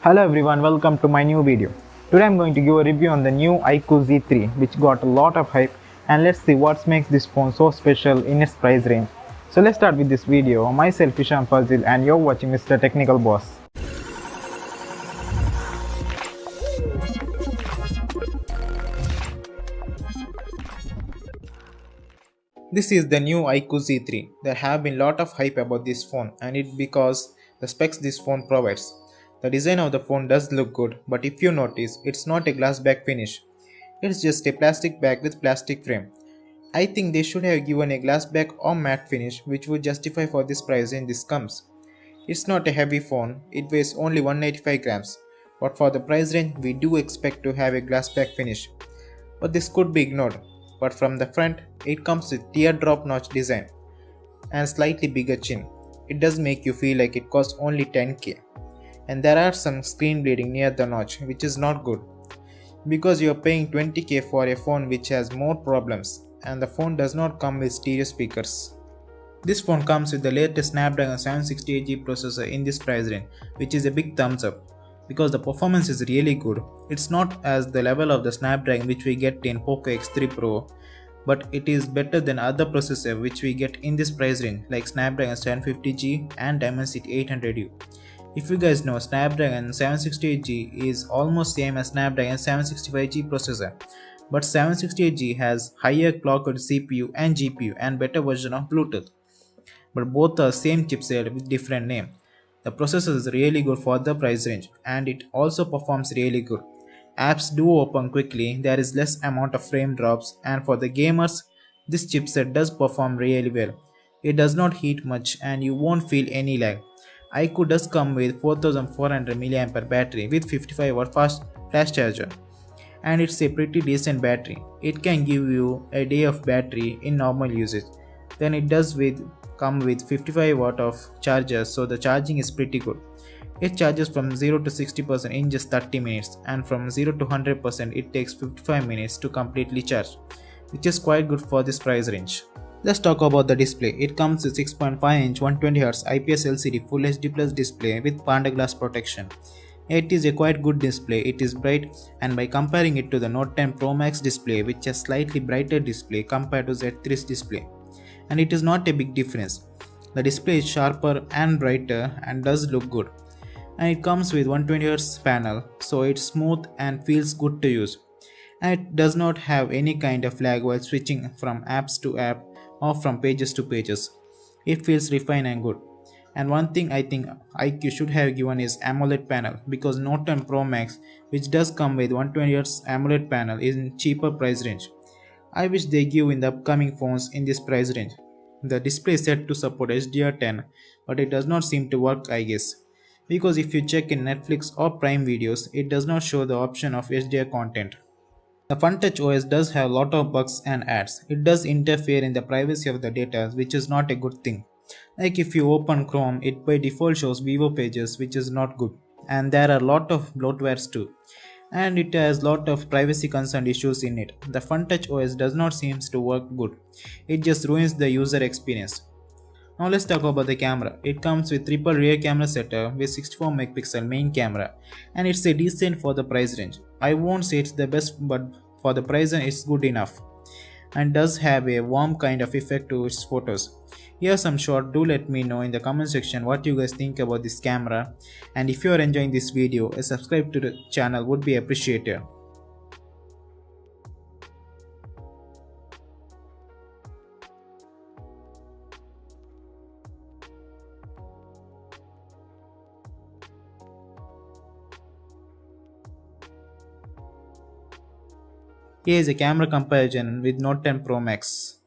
Hello everyone, welcome to my new video. Today I'm going to give a review on the new iQOO Z3 which got a lot of hype, and let's see what makes this phone so special in its price range. So let's start with this video. Myself Isham Fazil and you're watching Mr. Technical Boss. This is the new iQOO Z3. There have been lot of hype about this phone, and it because the specs this phone provides. The design of the phone does look good, but if you notice, it's not a glass back finish. It's just a plastic back with plastic frame. I think they should have given a glass back or matte finish, which would justify for this price and this comes. It's not a heavy phone, it weighs only 185 grams, but for the price range we do expect to have a glass back finish. But this could be ignored. But from the front, it comes with teardrop notch design and slightly bigger chin. It does make you feel like it costs only 10k. And there are some screen bleeding near the notch, which is not good. Because you are paying 20k for a phone which has more problems, and the phone does not come with stereo speakers. This phone comes with the latest Snapdragon 768G processor in this price range, which is a big thumbs up because the performance is really good. It's not as the level of the Snapdragon which we get in Poco X3 Pro, but it is better than other processors which we get in this price range like Snapdragon 750G and Dimensity 800U. If you guys know, Snapdragon 768G is almost same as Snapdragon 765G processor, but 768G has higher clocked CPU and GPU and better version of Bluetooth. But both are same chipset with different name. The processor is really good for the price range, and it also performs really good. Apps do open quickly, there is less amount of frame drops, and for the gamers, this chipset does perform really well. It does not heat much and you won't feel any lag. iQOO does come with 4400 mAh battery with 55W fast flash charger, and it's a pretty decent battery. It can give you a day of battery in normal usage. Then it does come with 55W of charger, so the charging is pretty good. It charges from 0 to 60% in just 30 minutes, and from 0 to 100% it takes 55 minutes to completely charge, which is quite good for this price range. Let's talk about the display. It comes with 6.5-inch 120Hz IPS LCD Full HD Plus display with Panda Glass protection. It is a quite good display. It is bright, and by comparing it to the Note 10 Pro Max display, which has slightly brighter display compared to Z3's display, and it is not a big difference. The display is sharper and brighter and does look good. And it comes with 120Hz panel, so it's smooth and feels good to use. And it does not have any kind of lag while switching from apps to app or from pages to pages. It feels refined and good. And one thing I think iQOO should have given is AMOLED panel, because Note 10 Pro Max, which does come with 120Hz AMOLED panel, is in cheaper price range. I wish they give in the upcoming phones in this price range. The display is set to support HDR10, but it does not seem to work, I guess. Because if you check in Netflix or Prime videos, it does not show the option of HDR content. The FunTouch OS does have a lot of bugs and ads. It does interfere in the privacy of the data, which is not a good thing. Like if you open Chrome, it by default shows Vivo pages, which is not good. And there are a lot of bloatwares too. And it has lot of privacy concern issues in it. The FunTouch OS does not seem to work good. It just ruins the user experience. Now let's talk about the camera. It comes with triple rear camera setup with 64 megapixel main camera, and it's a decent for the price range. I won't say it's the best, but for the price range it's good enough, and does have a warm kind of effect to its photos. Here are some shots. Do let me know in the comment section what you guys think about this camera, and if you are enjoying this video, a subscribe to the channel would be appreciated. Here is a camera comparison with Note 10 Pro Max.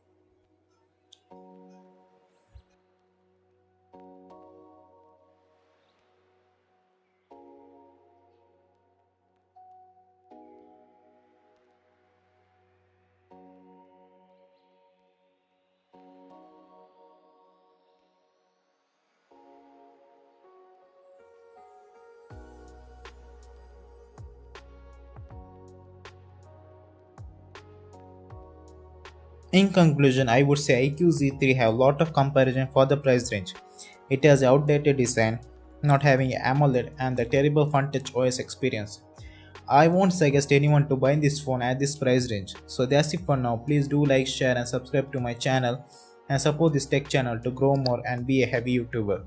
In conclusion, I would say iQOO Z3 have lot of comparison for the price range. It has outdated design, not having AMOLED and the terrible FunTouch OS experience. I won't suggest anyone to buy this phone at this price range. So that's it for now. Please do like, share and subscribe to my channel and support this tech channel to grow more and be a heavy YouTuber.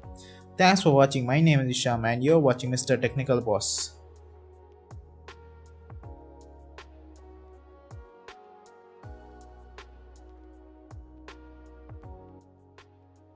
Thanks for watching. My name is Isham and you're watching Mr. Technical Boss.